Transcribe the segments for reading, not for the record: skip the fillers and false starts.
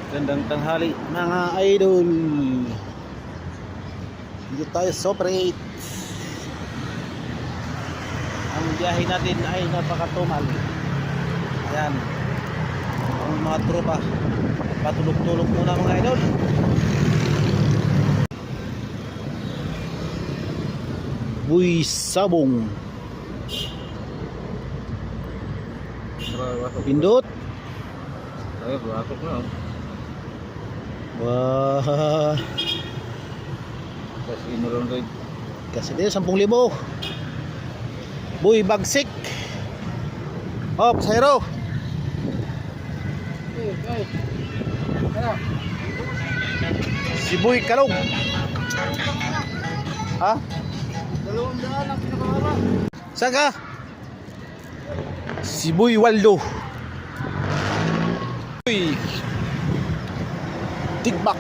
Gandang tanghali mga idol. Dito tayo sa operate. Ang biyahe natin ay napakatumal. Ayan, ang mga tropa patulog-tulog muna mga idol. Buy sabong pindot. Ay, batok na. Wah, Kasi inulang doon. kasi din 10,000. Buy bagsik. Oh, pasahero. Si Buy Kalog. Ha? 200 ang pinakababa. Saan ka? Si Buy Waldo. Buy Tigbak.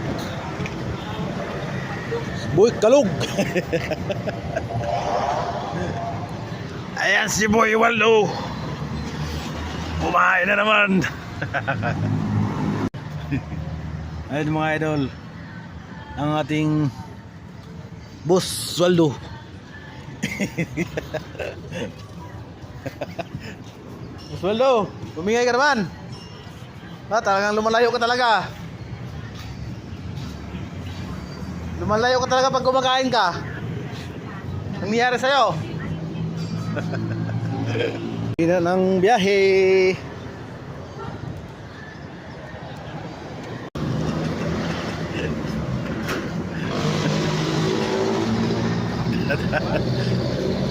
Si Buy Kalog. Ayan si Buy Waldo. Bumahay na naman. Ayun mga idol, ang ating Boss Waldo. Boss Waldo, pumingay ka naman. Talagang lumalayo ka talaga. Lumalayo ka talaga pag kumakain ka. Anong nangyari sa'yo? Hindi na ng biyahe.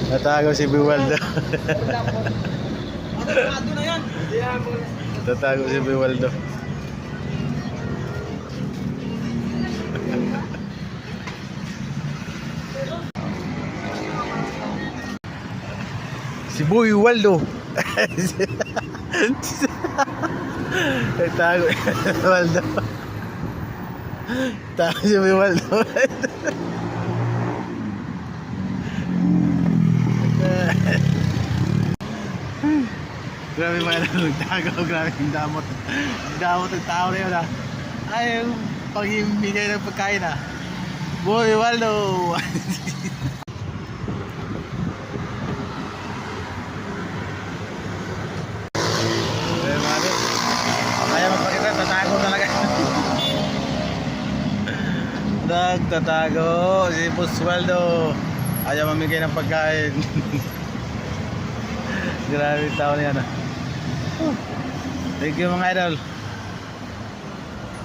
Tatago si Biwaldo. Tatago si Biwaldo. Si Buy Waldo. Tatago si Waldo. Tatago si Biwaldo. Grabe mga nagtago, grabe yung damot. Damot ang tao na yun ha. Ay, yung pag-ibigay ng pagkain ha. Buy Waldo. Kaya magpakita, tatago talaga. Nagtatago si Boss Waldo. Ayaw mamigay ng pagkain. Grabe yung tao na yan ha. Thank you mga idol.